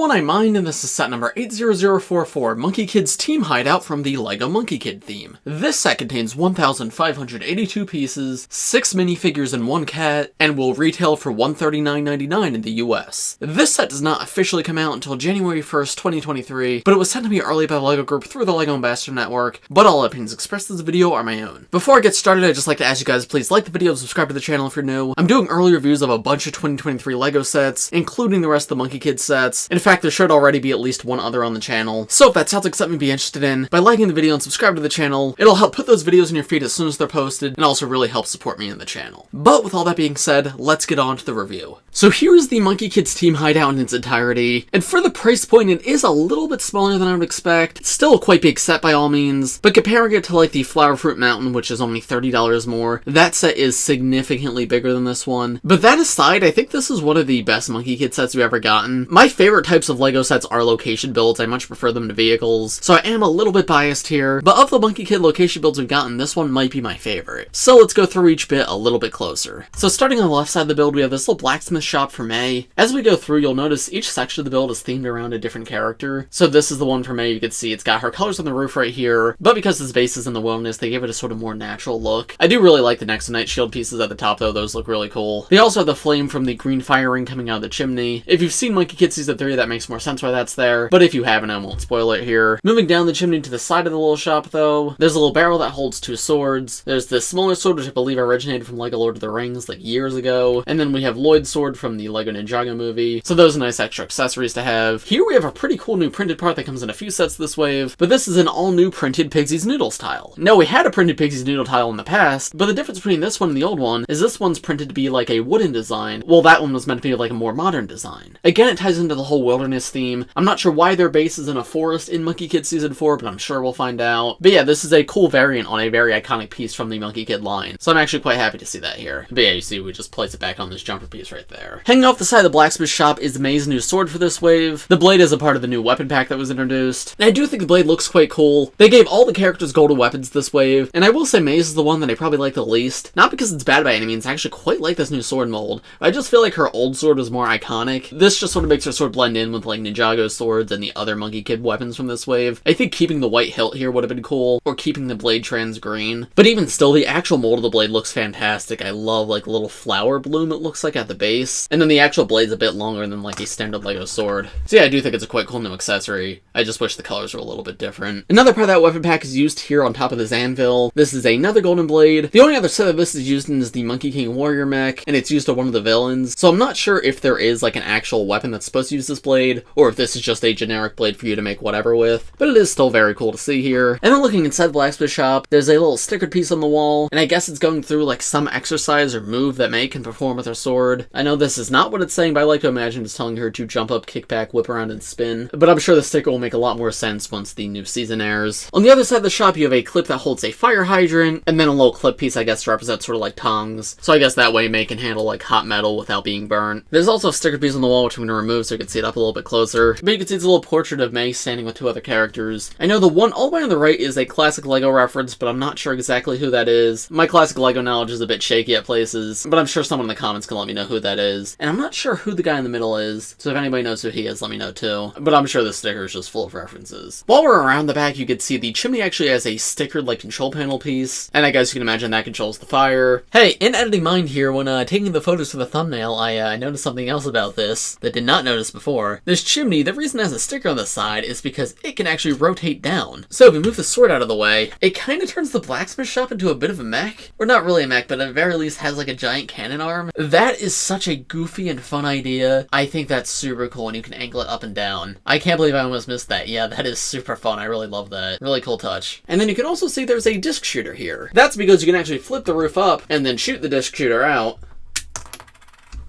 everyone, I'm Mine, and this is set number 80044, Monkie Kid's Team Hideout from the LEGO Monkie Kid theme. This set contains 1,582 pieces, 6 minifigures and 1 cat, and will retail for $139.99 in the US. This set does not officially come out until January 1st, 2023, but it was sent to me early by the LEGO group through the LEGO Ambassador Network, but all opinions expressed in this video are my own. Before I get started, I'd just like to ask you guys to please like the video and subscribe to the channel if you're new. I'm doing early reviews of a bunch of 2023 LEGO sets, including the rest of the Monkie Kid sets. In fact, there should already be at least one other on the channel. So if that sounds like something you'd be interested in, by liking the video and subscribe to the channel, it'll help put those videos in your feed as soon as they're posted, and also really help support me in the channel. But with all that being said, let's get on to the review. So here is the Monkie Kid's Team Hideout in its entirety, and for the price point, it is a little bit smaller than I would expect. It's still a quite big set by all means, but comparing it to like the Flower Fruit Mountain, which is only $30 more, that set is significantly bigger than this one. But that aside, I think this is one of the best Monkie Kid sets we've ever gotten. My favorite types of LEGO sets are location builds. I much prefer them to vehicles, so I am a little bit biased here, but of the Monkie Kid location builds we've gotten, this one might be my favorite. So let's go through each bit a little bit closer. So starting on the left side of the build, we have this little Blacksmith Shop for Mei. As we go through, you'll notice each section of the build is themed around a different character. So this is the one for Mei. You can see it's got her colors on the roof right here, but because this base is in the wilderness, they give it a sort of more natural look. I do really like the Next to Night shield pieces at the top though, those look really cool. They also have the flame from the green fire ring coming out of the chimney. If you've seen Monkie Kid Season 3, that makes more sense why that's there, but if you haven't, I won't spoil it here. Moving down the chimney to the side of the little shop though, there's a little barrel that holds 2 swords. There's this smaller sword, which I believe originated from LEGO Lord of the Rings like years ago, and then we have Lloyd's sword from the LEGO Ninjago movie, so those are nice extra accessories to have. Here we have a pretty cool new printed part that comes in a few sets this wave, but this is an all-new printed Pigsy's Noodles tile. Now, we had a printed Pigsy's Noodle tile in the past, but the difference between this one and the old one is this one's printed to be like a wooden design, while that one was meant to be like a more modern design. Again, it ties into the whole wilderness theme. I'm not sure why their base is in a forest in Monkie Kid Season 4, but I'm sure we'll find out. But yeah, this is a cool variant on a very iconic piece from the Monkie Kid line, so I'm actually quite happy to see that here. But yeah, you see we just place it back on this jumper piece right there. Hanging off the side of the Blacksmith Shop is Mei's new sword for this wave. The blade is a part of the new weapon pack that was introduced, and I do think the blade looks quite cool. They gave all the characters golden weapons this wave, and I will say Mei's is the one that I probably like the least. Not because it's bad by any means, I actually quite like this new sword mold. I just feel like her old sword was more iconic. This just sort of makes her sword blend in with like Ninjago's swords and the other Monkie Kid weapons from this wave. I think keeping the white hilt here would have been cool, or keeping the blade trans green. But even still, the actual mold of the blade looks fantastic. I love like a little flower bloom it looks like at the base, and then the actual blade's a bit longer than like a standard LEGO sword. So yeah, I do think it's a quite cool new accessory. I just wish the colors were a little bit different. Another part of that weapon pack is used here on top of this anvil. This is another golden blade. The only other set that this is used in is the Monkey King Warrior mech, and it's used on one of the villains. So I'm not sure if there is like an actual weapon that's supposed to use this blade, or if this is just a generic blade for you to make whatever with, but it is still very cool to see here. And then looking inside the Blacksmith Shop, there's a little stickered piece on the wall, and I guess it's going through like some exercise or move that Mei can perform with her sword. I know this is not what it's saying, but I like to imagine it's telling her to jump up, kick back, whip around, and spin, but I'm sure the sticker will make a lot more sense once the new season airs. On the other side of the shop, you have a clip that holds a fire hydrant, and then a little clip piece I guess to represent sort of like tongs, so I guess that way Mei can handle like hot metal without being burnt. There's also a sticker piece on the wall which I'm going to remove so you can see it up a little bit closer, but you can see it's a little portrait of Mei standing with 2 other characters. I know the one all the way on the right is a classic LEGO reference, but I'm not sure exactly who that is. My classic LEGO knowledge is a bit shaky at places, but I'm sure someone in the comments can let me know who that is. And I'm not sure who the guy in the middle is, so if anybody knows who he is, let me know too. But I'm sure this sticker is just full of references. While we're around the back, you can see the chimney actually has a stickered like control panel piece, and I guess you can imagine that controls the fire. Hey, in editing mind here, when taking the photos for the thumbnail, I noticed something else about this that did not notice before. This chimney, the reason it has a sticker on the side is because it can actually rotate down. So if we move the sword out of the way, it kind of turns the Blacksmith Shop into a bit of a mech. Or not really a mech, but at the very least has like a giant cannon arm. That is such a goofy and fun idea. I think that's super cool, and you can angle it up and down. I can't believe I almost missed that. Yeah, that is super fun. I really love that. Really cool touch. And then you can also see there's a disc shooter here. That's because you can actually flip the roof up and then shoot the disc shooter out.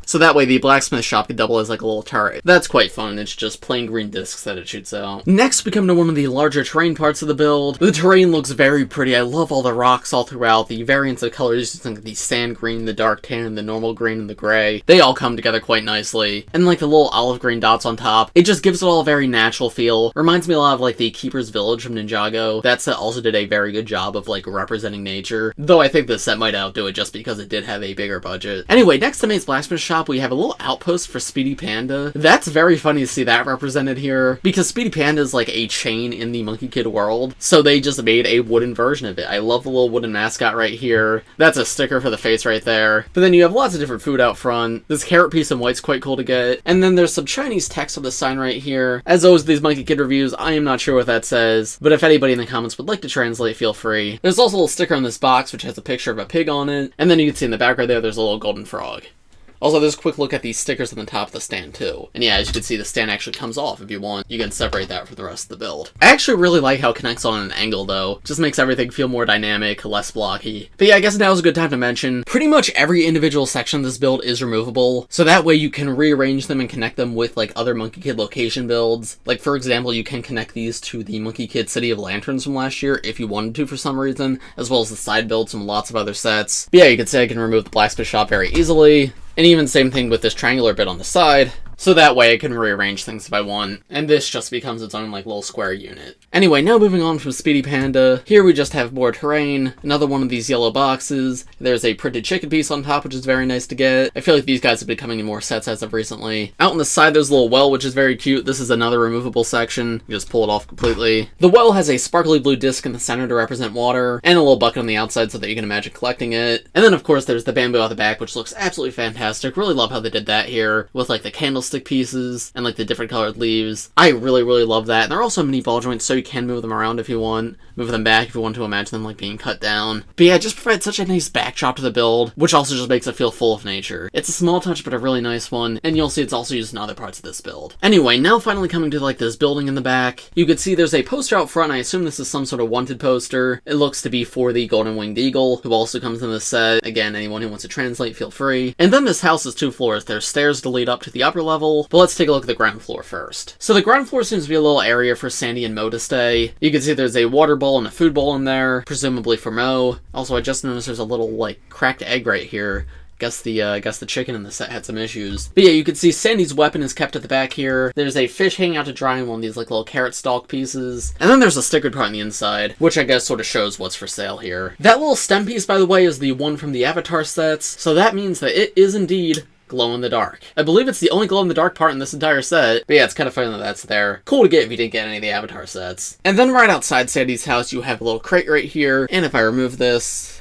So that way the Blacksmith Shop can double as like a little turret. That's quite fun, it's just plain green discs that it shoots out. Next we come to one of the larger terrain parts of the build. The terrain looks very pretty. I love all the rocks all throughout, the variants of colors, like the sand green, the dark tan, the normal green, and the gray. They all come together quite nicely. And like the little olive green dots on top, it just gives it all a very natural feel. Reminds me a lot of like the Keeper's Village from Ninjago. That set also did a very good job of like representing nature, though I think this set might outdo it just because it did have a bigger budget. Anyway, next to Mei's Blacksmith Shop, Shop, we have a little outpost for Speedy Panda. That's very funny to see that represented here, because Speedy Panda is like a chain in the Monkie Kid world, so they just made a wooden version of it. I love the little wooden mascot right here. That's a sticker for the face right there. But then you have lots of different food out front. This carrot piece in white's quite cool to get. And then there's some Chinese text on the sign right here. As always, these Monkie Kid reviews, I am not sure what that says, but if anybody in the comments would like to translate, feel free. There's also a little sticker on this box, which has a picture of a pig on it. And then you can see in the back right there's a little golden frog. Also, there's a quick look at these stickers on the top of the stand, too. And yeah, as you can see, the stand actually comes off if you want. You can separate that from the rest of the build. I actually really like how it connects on an angle, though. Just makes everything feel more dynamic, less blocky. But yeah, I guess now is a good time to mention, pretty much every individual section of this build is removable, so that way you can rearrange them and connect them with, like, other Monkie Kid location builds. Like, for example, you can connect these to the Monkie Kid City of Lanterns from last year, if you wanted to for some reason, as well as the side builds from lots of other sets. But yeah, you can say I can remove the Blacksmith Shop very easily. And even same thing with this triangular bit on the side. So that way I can rearrange things if I want, and this just becomes its own like little square unit. Anyway, now moving on from Speedy Panda, here we just have more terrain, another one of these yellow boxes, there's a printed chicken piece on top which is very nice to get. I feel like these guys have been coming in more sets as of recently. Out on the side there's a little well which is very cute. This is another removable section, you just pull it off completely. The well has a sparkly blue disc in the center to represent water, and a little bucket on the outside so that you can imagine collecting it. And then of course there's the bamboo out the back which looks absolutely fantastic. Really love how they did that here, with like the candlestick pieces and like the different colored leaves. I really love that. And they're also mini ball joints so you can move them around if you want, move them back if you want to imagine them like being cut down. But yeah, it just provides such a nice backdrop to the build, which also just makes it feel full of nature. It's a small touch but a really nice one, and you'll see it's also used in other parts of this build. Anyway, now finally coming to like this building in the back, you can see there's a poster out front. I assume this is some sort of wanted poster. It looks to be for the Golden Winged Eagle, who also comes in this set. Again, anyone who wants to translate, feel free. And then this house is 2 floors. There's stairs to lead up to the upper level, but let's take a look at the ground floor first. So the ground floor seems to be a little area for Sandy and Mo to stay. You can see there's a water bowl and a food bowl in there, presumably for Mo. Also, I just noticed there's a little, like, cracked egg right here. Guess the chicken in the set had some issues. But yeah, you can see Sandy's weapon is kept at the back here. There's a fish hanging out to dry in one of these like little carrot stalk pieces. And then there's a stickered part on the inside, which I guess sort of shows what's for sale here. That little stem piece, by the way, is the one from the Avatar sets, so that means that it is indeed glow in the dark. I believe it's the only glow in the dark part in this entire set, but yeah, it's kind of funny that that's there. Cool to get if you didn't get any of the Avatar sets. And then right outside Sandy's house, you have a little crate right here, and if I remove this,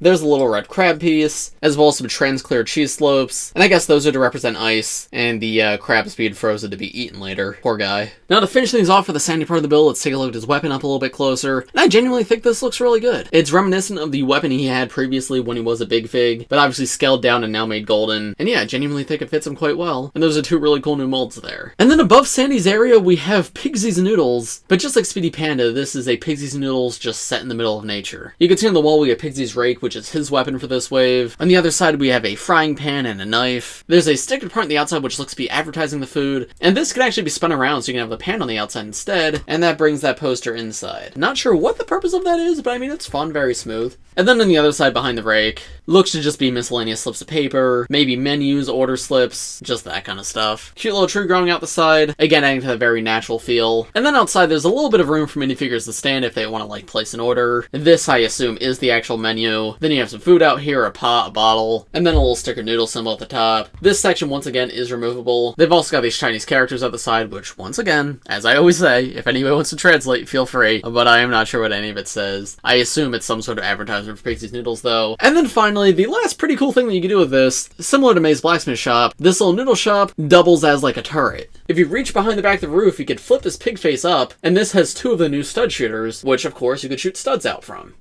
there's a little red crab piece, as well as some trans-clear cheese slopes, and I guess those are to represent ice, and the crabs being frozen to be eaten later. Poor guy. Now to finish things off for the Sandy part of the build, let's take a look at his weapon up a little bit closer, and I genuinely think this looks really good. It's reminiscent of the weapon he had previously when he was a big fig, but obviously scaled down and now made golden, and yeah, I genuinely think it fits him quite well, and those are 2 really cool new molds there. And then above Sandy's area, we have Pigsy and Noodles, but just like Speedy Panda, this is a Pigsy and Noodles just set in the middle of nature. You can see on the wall we have Pigsy's rake, which is his weapon for this wave. On the other side we have a frying pan and a knife. There's a stickered part on the outside which looks to be advertising the food, and this can actually be spun around so you can have the pan on the outside instead, and that brings that poster inside. Not sure what the purpose of that is, but I mean it's fun, very smooth. And then on the other side behind the rake, looks to just be miscellaneous slips of paper, maybe menus, order slips, just that kind of stuff. Cute little tree growing out the side, again adding to the very natural feel. And then outside there's a little bit of room for minifigures to stand if they want to like place an order. This I assume is the actual menu. Then you have some food out here, a pot, a bottle, and then a little sticker noodle symbol at the top. This section once again is removable. They've also got these Chinese characters at the side, which once again, as I always say, if anybody wants to translate, feel free, but I am not sure what any of it says. I assume it's some sort of advertisement for Pigsy's Noodles though. And then finally, the last pretty cool thing that you can do with this, similar to Mei's Blacksmith Shop, this little noodle shop doubles as like a turret. If you reach behind the back of the roof, you could flip this pig face up, and this has 2 of the new stud shooters, which of course you could shoot studs out from.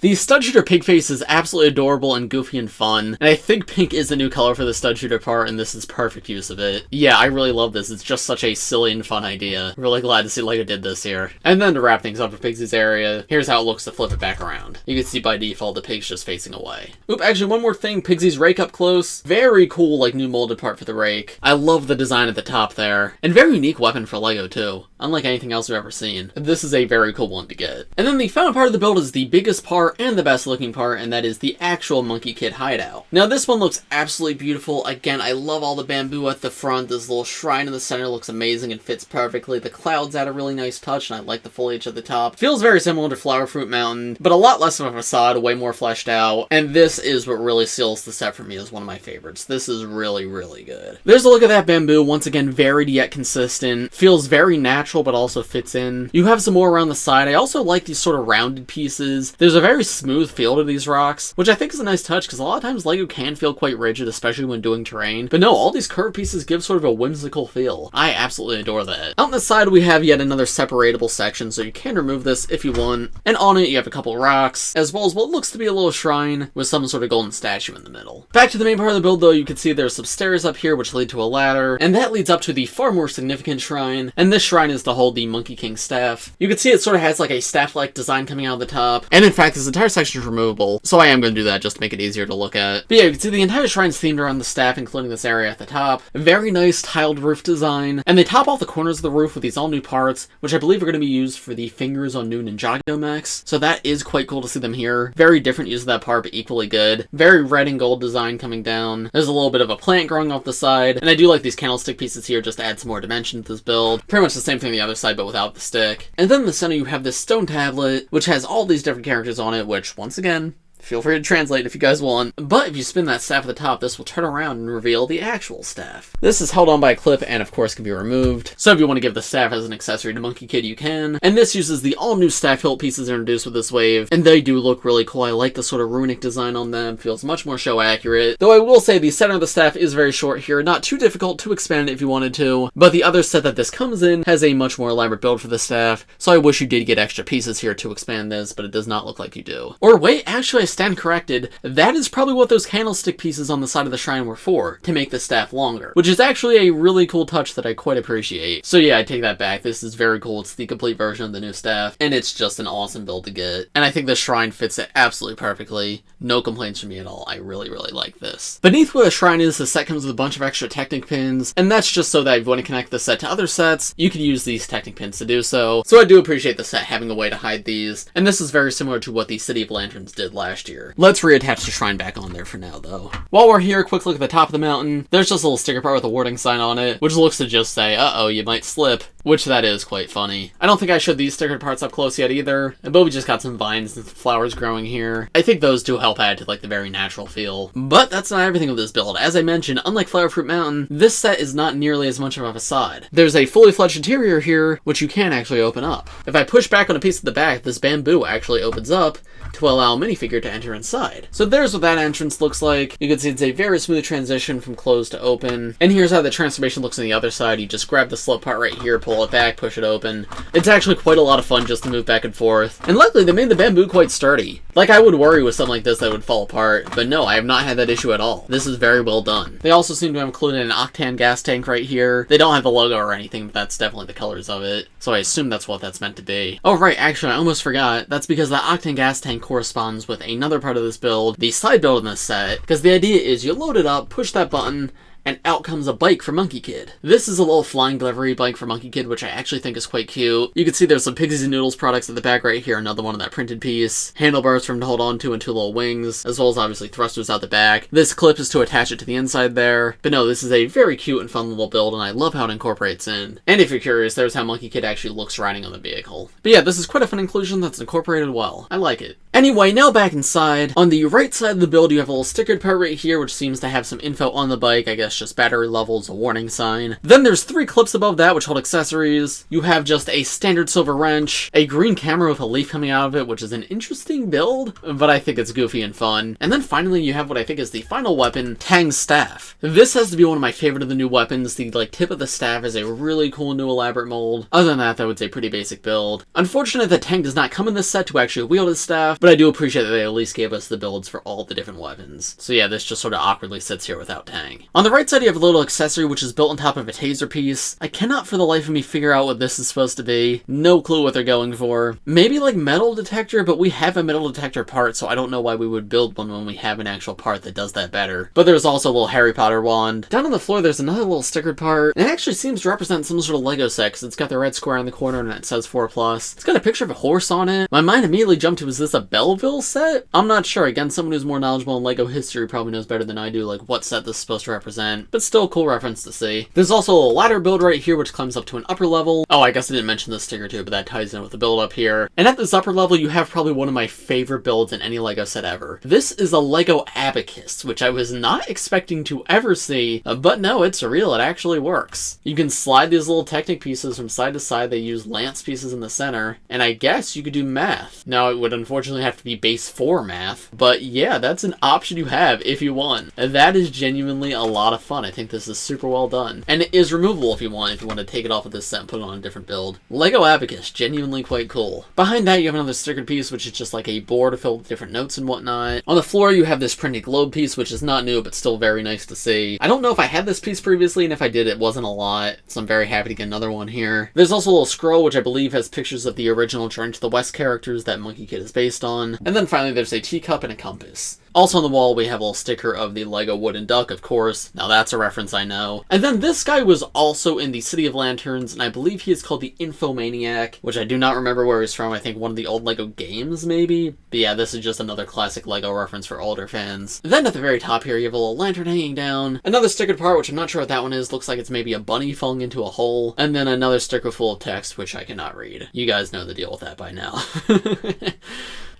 The stud shooter pig face is absolutely adorable and goofy and fun, and I think pink is the new color for the stud shooter part, and this is perfect use of it. Yeah, I really love this. It's just such a silly and fun idea. Really glad to see LEGO did this here. And then to wrap things up for Pigsy's area, here's how it looks to flip it back around. You can see by default the pig's just facing away. Oop, actually one more thing, Pigsy's rake up close. Very cool, like new molded part for the rake. I love the design at the top there, and very unique weapon for LEGO too, unlike anything else I've ever seen. This is a very cool one to get. And then the final part of the build is the biggest part part and the best looking part, and that is the actual Monkie Kid hideout. Now this one looks absolutely beautiful. Again, I love all the bamboo at the front. This little shrine in the center looks amazing and fits perfectly. The clouds add a really nice touch, and I like the foliage at the top. Feels very similar to Flower Fruit Mountain, but a lot less of a facade, way more fleshed out, and this is what really seals the set for me as one of my favorites. This is really, really good. There's a look at that bamboo, once again varied yet consistent. Feels very natural, but also fits in. You have some more around the side. I also like these sort of rounded pieces. There's a very smooth feel to these rocks, which I think is a nice touch, because a lot of times LEGO can feel quite rigid, especially when doing terrain. But no, all these curved pieces give sort of a whimsical feel. I absolutely adore that. Out on the side, we have yet another separatable section, so you can remove this if you want. And on it, you have a couple rocks, as well as what looks to be a little shrine with some sort of golden statue in the middle. Back to the main part of the build, though, you can see there's some stairs up here, which lead to a ladder, and that leads up to the far more significant shrine, and this shrine is to hold the Monkey King staff. You can see it sort of has like a staff-like design coming out of the top, and in fact, this entire section is removable, so I am going to do that just to make it easier to look at. But yeah, you can see the entire shrine's themed around the staff, including this area at the top. A very nice tiled roof design, and they top off the corners of the roof with these all new parts, which I believe are going to be used for the fingers on new Ninjago mechs, so that is quite cool to see them here. Very different use of that part, but equally good. Very red and gold design coming down. There's a little bit of a plant growing off the side, and I do like these candlestick pieces here just to add some more dimension to this build. Pretty much the same thing on the other side, but without the stick. And then in the center you have this stone tablet, which has all these different characters on it, which, once again, feel free to translate if you guys want. But if you spin that staff at the top, this will turn around and reveal the actual staff. This is held on by a clip and of course can be removed. So if you want to give the staff as an accessory to Monkey Kid, you can. And this uses the all new staff hilt pieces introduced with this wave. And they do look really cool. I like the sort of runic design on them. Feels much more show accurate. Though I will say the center of the staff is very short here. Not too difficult to expand it if you wanted to. But the other set that this comes in has a much more elaborate build for the staff. So I wish you did get extra pieces here to expand this, but it does not look like you do. Or wait, actually I stand corrected. That is probably what those candlestick pieces on the side of the shrine were for, to make the staff longer, which is actually a really cool touch that I quite appreciate. So yeah, I take that back. This is very cool. It's the complete version of the new staff, and it's just an awesome build to get. And I think the shrine fits it absolutely perfectly. No complaints from me at all. I really, really like this. Beneath where the shrine is, the set comes with a bunch of extra Technic Pins, and that's just so that if you want to connect the set to other sets, you can use these Technic Pins to do so. So I do appreciate the set having a way to hide these, and this is very similar to what the City of Lanterns did last year. Let's reattach the shrine back on there for now, though. While we're here, quick look at the top of the mountain. There's just a little sticker part with a warning sign on it, which looks to just say, uh-oh, you might slip, which that is quite funny. I don't think I showed these stickered parts up close yet either, but we just got some vines and flowers growing here. I think those do help add to like the very natural feel. But that's not everything of this build. As I mentioned, unlike Flower Fruit Mountain, this set is not nearly as much of a facade. There's a fully fledged interior here, which you can actually open up. If I push back on a piece of the back, this bamboo actually opens up to allow a minifigure to enter inside. So there's what that entrance looks like. You can see it's a very smooth transition from closed to open. And here's how the transformation looks on the other side. You just grab the slip part right here, pull it back, push it open. It's actually quite a lot of fun just to move back and forth. And luckily, they made the bamboo quite sturdy. Like, I would worry with something like this that it would fall apart, but no, I have not had that issue at all. This is very well done. They also seem to have included an octane gas tank right here. They don't have a logo or anything, but that's definitely the colors of it. So I assume that's what that's meant to be. Oh right, actually I almost forgot. That's because the octane gas tank corresponds with another part of this build, the side build in this set, because the idea is you load it up, push that button, and out comes a bike for Monkey Kid. This is a little flying delivery bike for Monkey Kid, which I actually think is quite cute. You can see there's some Pigsy and Noodles products at the back right here, another one of that printed piece. Handlebars for him to hold on to and two little wings, as well as obviously thrusters out the back. This clip is to attach it to the inside there. But no, this is a very cute and fun little build, and I love how it incorporates in. And if you're curious, there's how Monkey Kid actually looks riding on the vehicle. But yeah, this is quite a fun inclusion that's incorporated well. I like it. Anyway, now back inside. On the right side of the build, you have a little stickered part right here, which seems to have some info on the bike, I guess just battery levels, a warning sign. Then there's 3 clips above that, which hold accessories. You have just a standard silver wrench, a green camera with a leaf coming out of it, which is an interesting build, but I think it's goofy and fun. And then finally, you have what I think is the final weapon, Tang's staff. This has to be one of my favorite of the new weapons. The tip of the staff is a really cool new elaborate mold. Other than that, it's a pretty basic build. Unfortunate that Tang does not come in this set to actually wield his staff, but I do appreciate that they at least gave us the builds for all the different weapons. So yeah, this just sort of awkwardly sits here without Tang. On the right right side you have a little accessory which is built on top of a taser piece. I cannot for the life of me figure out what this is supposed to be. No clue what they're going for. Maybe like metal detector, but we have a metal detector part, so I don't know why we would build one when we have an actual part that does that better. But there's also a little Harry Potter wand. Down on the floor there's another little stickered part. And it actually seems to represent some sort of Lego set, because it's got the red square in the corner and it says 4+. It's got a picture of a horse on it. My mind immediately jumped to, is this a Belleville set? I'm not sure. Again, someone who's more knowledgeable in Lego history probably knows better than I do, like what set this is supposed to represent. But still a cool reference to see. There's also a ladder build right here which climbs up to an upper level. Oh, I guess I didn't mention this sticker too, but that ties in with the build up here. And at this upper level you have probably one of my favorite builds in any Lego set ever. This is a Lego Abacus, which I was not expecting to ever see, but no, it's real. It actually works. You can slide these little Technic pieces from side to side. They use lance pieces in the center, and I guess you could do math. Now, it would unfortunately have to be base 4 math, but yeah, that's an option you have if you want. And that is genuinely a lot of fun. I think this is super well done. And it is removable if you want to take it off of this set and put it on a different build. Lego Abacus, genuinely quite cool. Behind that, you have another stickered piece, which is just like a board filled with different notes and whatnot. On the floor, you have this printed globe piece, which is not new, but still very nice to see. I don't know if I had this piece previously, and if I did, it wasn't a lot, so I'm very happy to get another one here. There's also a little scroll, which I believe has pictures of the original Journey to the West characters that Monkie Kid is based on. And then finally, there's a teacup and a compass. Also on the wall, we have a little sticker of the Lego wooden duck, of course. Now that's a reference I know. And then this guy was also in the City of Lanterns, and I believe he is called the Infomaniac, which I do not remember where he's from. I think one of the old Lego games, maybe? But yeah, this is just another classic Lego reference for older fans. Then at the very top here, you have a little lantern hanging down. Another stickered part, which I'm not sure what that one is. Looks like it's maybe a bunny falling into a hole. And then another sticker full of text, which I cannot read. You guys know the deal with that by now.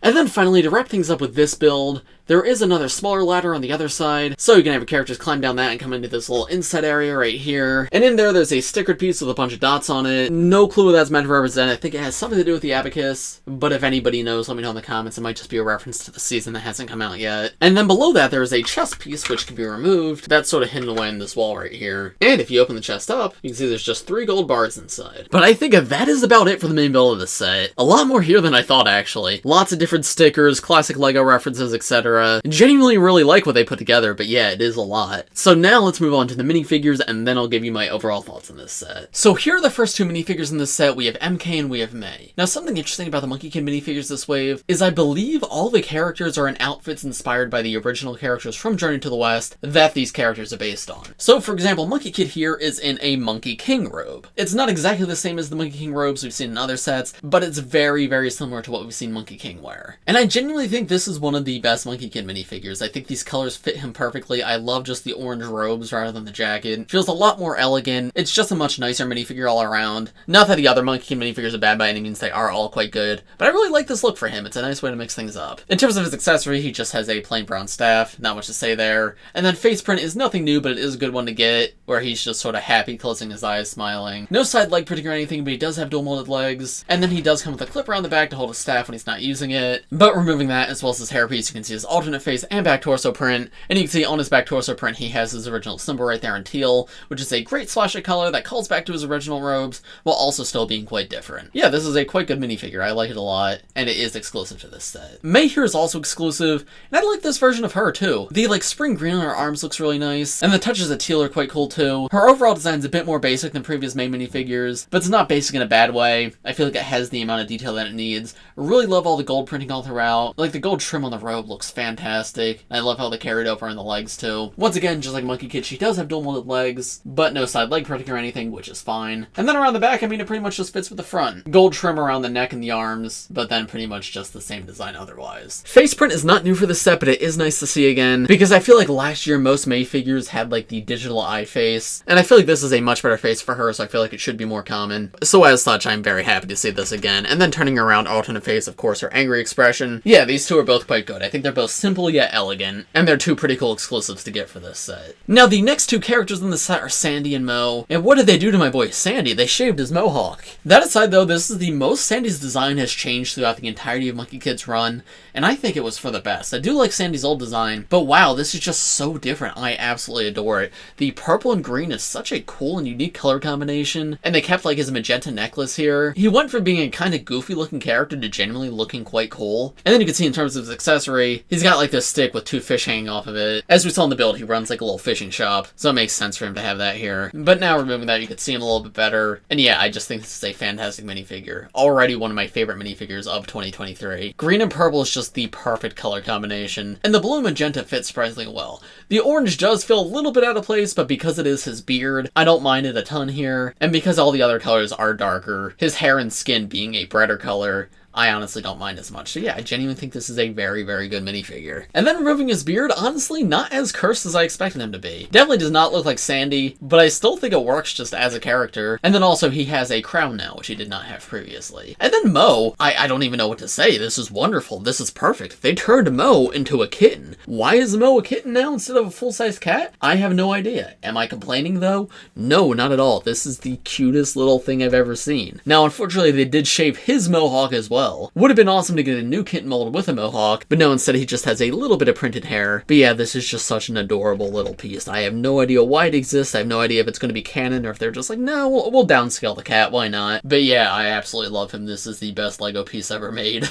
And then finally, to wrap things up with this build, there is another smaller ladder on the other side, so you can have your characters climb down that and come into this little inset area right here. And in there, there's a stickered piece with a bunch of dots on it. No clue what that's meant to represent. I think it has something to do with the Abacus, but if anybody knows, let me know in the comments. It might just be a reference to the season that hasn't come out yet. And then below that, there is a chest piece which can be removed. That's sort of hidden away in this wall right here. And if you open the chest up, you can see there's just 3 gold bars inside. But I think that is about it for the main build of this set. A lot more here than I thought, actually. Lots of different stickers, classic Lego references, etc. Genuinely really like what they put together, but yeah, it is a lot. So now let's move on to the minifigures, and then I'll give you my overall thoughts on this set. So here are the first 2 minifigures in this set. We have MK and we have Mei. Now something interesting about the Monkie Kid minifigures this wave is I believe all the characters are in outfits inspired by the original characters from Journey to the West that these characters are based on. So for example, Monkie Kid here is in a Monkey King robe. It's not exactly the same as the Monkey King robes we've seen in other sets, but it's very, very similar to what we've seen Monkey King wear. And I genuinely think this is one of the best Monkey Kid minifigures. I think these colors fit him perfectly. I love just the orange robes rather than the jacket. It feels a lot more elegant. It's just a much nicer minifigure all around. Not that the other Monkey Kid minifigures are bad by any means, they are all quite good, but I really like this look for him. It's a nice way to mix things up. In terms of his accessory, he just has a plain brown staff, not much to say there. And then face print is nothing new, but it is a good one to get, where he's just sort of happy, closing his eyes, smiling. No side leg printing or anything, but he does have dual molded legs. And then he does come with a clip around the back to hold his staff when he's not using it. But removing that, as well as his hairpiece, you can see his alternate face and back torso print. And you can see on his back torso print, he has his original symbol right there in teal, which is a great splash of color that calls back to his original robes, while also still being quite different. Yeah, this is a quite good minifigure. I like it a lot, and it is exclusive to this set. Mei here is also exclusive, and I like this version of her too. The spring green on her arms looks really nice, and the touches of teal are quite cool too. Her overall design is a bit more basic than previous Mei minifigures, but it's not basic in a bad way. I feel like it has the amount of detail that it needs. I really love all the gold printing all throughout. Like the gold trim on the robe looks fantastic. I love how they carried over in the legs too. Once again, just like Monkey Kid, she does have dual molded legs, but no side leg printing or anything, which is fine. And then around the back, I mean, it pretty much just fits with the front. Gold trim around the neck and the arms, but then pretty much just the same design otherwise. Face print is not new for this set, but it is nice to see again, because I feel like last year most Mei figures had like the digital eye face, and I feel like this is a much better face for her, so I feel like it should be more common. So as such, I'm very happy to see this again. And then turning around alternate face, of course, her angry expression. Yeah, these two are both quite good. I think they're both simple yet elegant, and they're 2 pretty cool exclusives to get for this set. Now, the next 2 characters in the set are Sandy and Mo, and what did they do to my boy Sandy? They shaved his mohawk. That aside though, this is the most Sandy's design has changed throughout the entirety of Monkey Kid's run, and I think it was for the best. I do like Sandy's old design, but wow, this is just so different. I absolutely adore it. The purple and green is such a cool and unique color combination, and they kept like his magenta necklace here. He went from being a kind of goofy looking character to genuinely looking quite cool. And then you can see in terms of his accessory, he's he's got like this stick with 2 fish hanging off of it. As we saw in the build, he runs like a little fishing shop, so it makes sense for him to have that here. But now removing that, you can see him a little bit better. And yeah, I just think this is a fantastic minifigure. Already one of my favorite minifigures of 2023. Green and purple is just the perfect color combination, and the blue and magenta fits surprisingly well. The orange does feel a little bit out of place, but because it is his beard, I don't mind it a ton here. And because all the other colors are darker, his hair and skin being a brighter color, I honestly don't mind as much. So yeah, I genuinely think this is a very, very good minifigure. And then removing his beard, honestly, not as cursed as I expected him to be. Definitely does not look like Sandy, but I still think it works just as a character. And then also he has a crown now, which he did not have previously. And then Mo, I don't even know what to say. This is wonderful. This is perfect. They turned Mo into a kitten. Why is Mo a kitten now instead of a full-size cat? I have no idea. Am I complaining though? No, not at all. This is the cutest little thing I've ever seen. Now, unfortunately, they did shave his mohawk as well. Would have been awesome to get a new kitten mold with a mohawk, but no, instead he just has a little bit of printed hair. But yeah, this is just such an adorable little piece. I have no idea why it exists. I have no idea if it's going to be canon or if they're just like, no, we'll downscale the cat, why not? But yeah, I absolutely love him. This is the best LEGO piece ever made.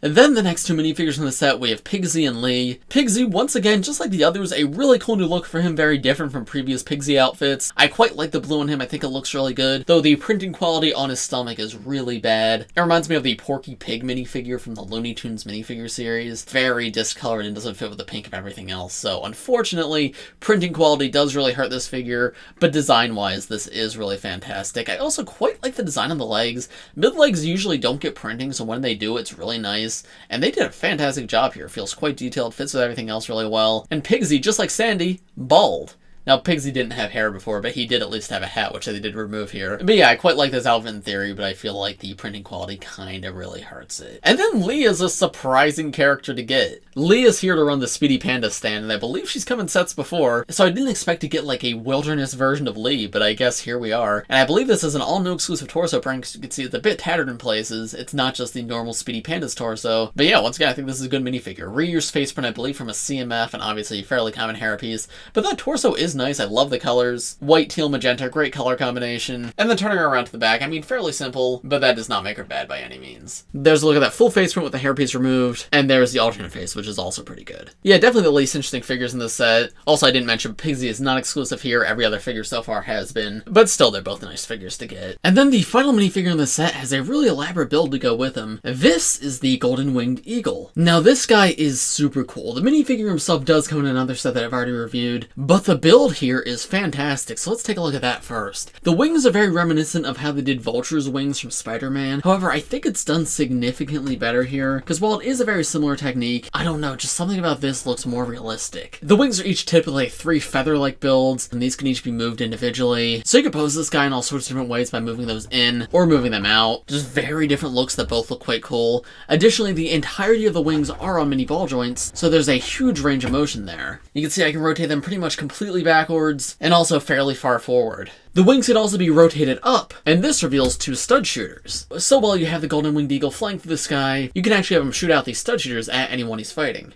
And then the next 2 minifigures in the set, we have Pigsy and Lee. Pigsy, once again, just like the others, a really cool new look for him, very different from previous Pigsy outfits. I quite like the blue on him, I think it looks really good, though the printing quality on his stomach is really bad. It reminds me of the Porky Pig minifigure from the Looney Tunes minifigure series. Very discolored and doesn't fit with the pink of everything else, so unfortunately, printing quality does really hurt this figure, but design-wise, this is really fantastic. I also quite like the design on the legs. Mid-legs usually don't get printing, so when they do, it's really nice. And they did a fantastic job here. Feels quite detailed, fits with everything else really well. And Pigsy, just like Sandy, bald. Now, Pigsy didn't have hair before, but he did at least have a hat, which they did remove here. But yeah, I quite like this outfit in theory, but I feel like the printing quality kind of really hurts it. And then Lee is a surprising character to get. Lee is here to run the Speedy Panda stand, and I believe she's come in sets before, so I didn't expect to get like a wilderness version of Lee, but I guess here we are. And I believe this is an all-new exclusive torso print, because you can see it's a bit tattered in places. It's not just the normal Speedy Panda's torso. But yeah, once again, I think this is a good minifigure. Reused face print, I believe, from a CMF, and obviously a fairly common hairpiece. But that torso is nice. I love the colors. White, teal, magenta, great color combination. And then turning her around to the back, I mean, fairly simple, but that does not make her bad by any means. There's a look at that full face print with the hairpiece removed, and there's the alternate face, which is also pretty good. Yeah, definitely the least interesting figures in this set. Also, I didn't mention Pigsy is not exclusive here. Every other figure so far has been, but still, they're both nice figures to get. And then the final minifigure in the set has a really elaborate build to go with him. This is the Golden Winged Eagle. Now, this guy is super cool. The minifigure himself does come in another set that I've already reviewed, but the build here is fantastic, so let's take a look at that first. The wings are very reminiscent of how they did Vulture's wings from Spider-Man. However, I think it's done significantly better here, because while it is a very similar technique, I don't know, just something about this looks more realistic. The wings are each typically 3 feather-like builds, and these can each be moved individually. So you can pose this guy in all sorts of different ways by moving those in, or moving them out. Just very different looks that both look quite cool. Additionally, the entirety of the wings are on mini ball joints, so there's a huge range of motion there. You can see I can rotate them pretty much completely backwards, and also fairly far forward. The wings can also be rotated up, and this reveals 2 stud shooters. So while you have the Golden Winged Eagle flying through the sky, you can actually have him shoot out these stud shooters at anyone he's fighting.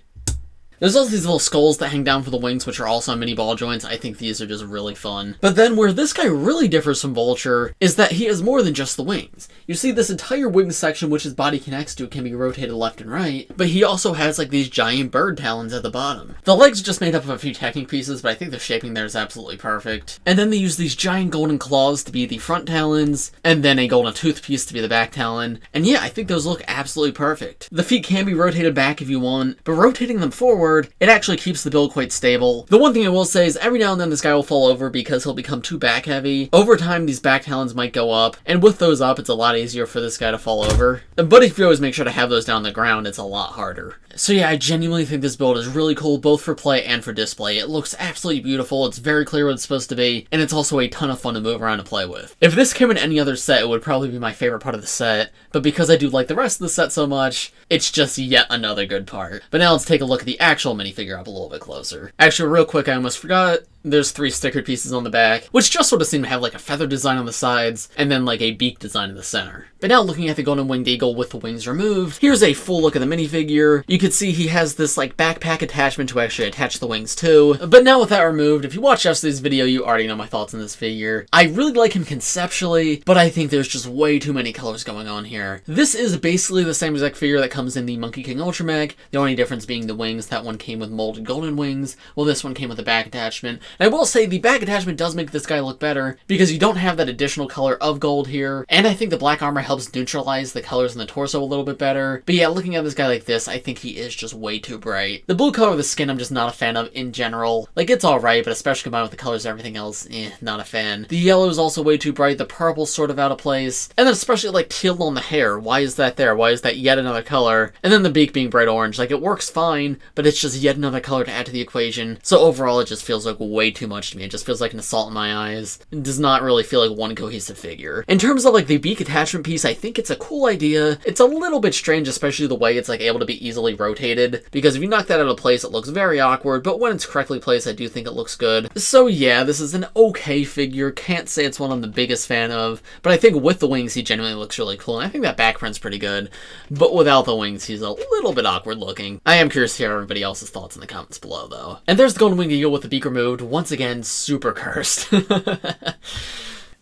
There's also these little skulls that hang down for the wings, which are also on mini ball joints. I think these are just really fun. But then where this guy really differs from Vulture is that he has more than just the wings. You see this entire wing section, which his body connects to, can be rotated left and right, but he also has like these giant bird talons at the bottom. The legs are just made up of a few Technic pieces, but I think the shaping there is absolutely perfect. And then they use these giant golden claws to be the front talons, and then a golden tooth piece to be the back talon. And yeah, I think those look absolutely perfect. The feet can be rotated back if you want, but rotating them forward, it actually keeps the build quite stable. The one thing I will say is every now and then this guy will fall over because he'll become too back heavy. Over time, these back talons might go up, and with those up, it's a lot easier for this guy to fall over. But if you always make sure to have those down on the ground, it's a lot harder. So yeah, I genuinely think this build is really cool, both for play and for display. It looks absolutely beautiful, it's very clear what it's supposed to be, and it's also a ton of fun to move around and play with. If this came in any other set, it would probably be my favorite part of the set, but because I do like the rest of the set so much, it's just yet another good part. But now let's take a look at the actual minifigure up a little bit closer. Actually, real quick, I almost forgot. There's 3 stickered pieces on the back, which just sort of seem to have like a feather design on the sides, and then like a beak design in the center. But now looking at the golden winged eagle with the wings removed, here's a full look of the minifigure. You can see he has this like backpack attachment to actually attach the wings to. But now with that removed, if you watch yesterday's video, you already know my thoughts on this figure. I really like him conceptually, but I think there's just way too many colors going on here. This is basically the same exact figure that comes in the Monkey King Ultra Mech, the only difference being the wings. That one came with molded golden wings, while this one came with a back attachment. And I will say the back attachment does make this guy look better, because you don't have that additional color of gold here, and I think the black armor helps neutralize the colors in the torso a little bit better. But yeah, looking at this guy like this, I think he is just way too bright. The blue color of the skin I'm just not a fan of in general. Like, it's alright, but especially combined with the colors and everything else, not a fan. The yellow is also way too bright, the purple's sort of out of place, and then especially like teal on the hair. Why is that there? Why is that yet another color? And then the beak being bright orange, like it works fine, but it's just yet another color to add to the equation. So overall it just feels like way too much to me. It just feels like an assault in my eyes. It does not really feel like one cohesive figure. In terms of like the beak attachment piece, I think it's a cool idea. It's a little bit strange, especially the way it's like able to be easily rotated, because if you knock that out of place, it looks very awkward, but when it's correctly placed, I do think it looks good. So yeah, this is an okay figure. Can't say it's one I'm the biggest fan of, but I think with the wings, he genuinely looks really cool, and I think that back print's pretty good. But without the wings, he's a little bit awkward looking. I am curious to hear everybody else's thoughts in the comments below, though. And there's the golden winged eagle with the beak removed. Once again, super cursed.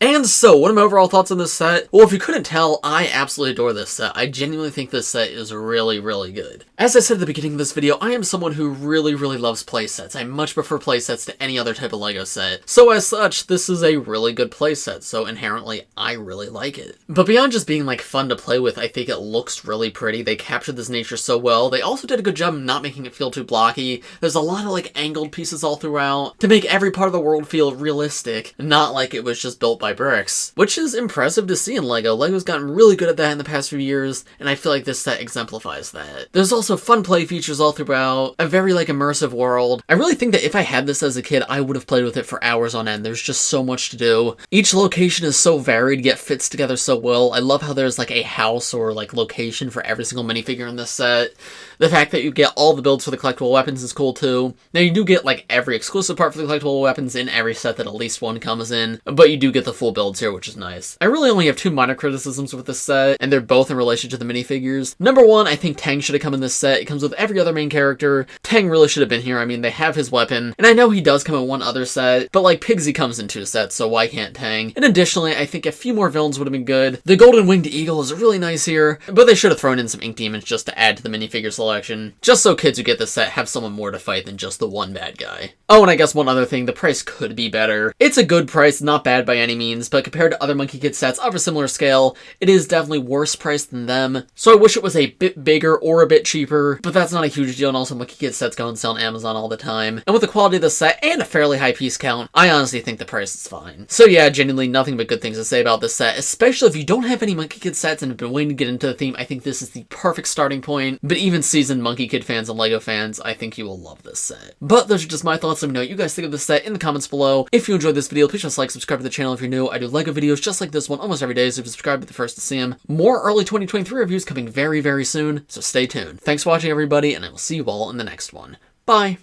And so, what are my overall thoughts on this set? Well, if you couldn't tell, I absolutely adore this set. I genuinely think this set is really, really good. As I said at the beginning of this video, I am someone who really, really loves playsets. I much prefer playsets to any other type of LEGO set. So as such, this is a really good playset, so inherently, I really like it. But beyond just being like fun to play with, I think it looks really pretty. They captured this nature so well. They also did a good job not making it feel too blocky. There's a lot of like angled pieces all throughout to make every part of the world feel realistic, not like it was just built by bricks, which is impressive to see in LEGO. LEGO's gotten really good at that in the past few years, and I feel like this set exemplifies that. There's also fun play features all throughout, a very like immersive world. I really think that if I had this as a kid, I would have played with it for hours on end. There's just so much to do. Each location is so varied, yet fits together so well. I love how there's like a house or like location for every single minifigure in this set. The fact that you get all the builds for the collectible weapons is cool too. Now you do get like every exclusive part for the collectible weapons in every set that at least one comes in, but you do get the full builds here, which is nice. I really only have 2 minor criticisms with this set, and they're both in relation to the minifigures. Number 1, I think Tang should have come in this set. It comes with every other main character. Tang really should have been here. I mean, they have his weapon, and I know he does come in one other set, but like Pigsy comes in 2 sets, so why can't Tang? And additionally, I think a few more villains would have been good. The golden winged eagle is really nice here, but they should have thrown in some ink demons just to add to the minifigure selection, just so kids who get this set have someone more to fight than just the one bad guy. Oh, and I guess one other thing, the price could be better. It's a good price, not bad by any means, but compared to other Monkey Kid sets of a similar scale, it is definitely worse priced than them. So I wish it was a bit bigger or a bit cheaper, but that's not a huge deal, and also Monkey Kid sets go on sale on Amazon all the time. And with the quality of the set and a fairly high piece count, I honestly think the price is fine. So yeah, genuinely nothing but good things to say about this set, especially if you don't have any Monkey Kid sets and have been waiting to get into the theme. I think this is the perfect starting point, but even seasoned Monkey Kid fans and LEGO fans, I think you will love this set. But those are just my thoughts. Let me know what you guys think of this set in the comments below. If you enjoyed this video, please just like, subscribe to the channel if you're new. I do LEGO videos just like this one almost every day, so if you subscribe, be the first to see them. More early 2023 reviews coming very, very soon, so stay tuned. Thanks for watching, everybody, and I will see you all in the next one. Bye!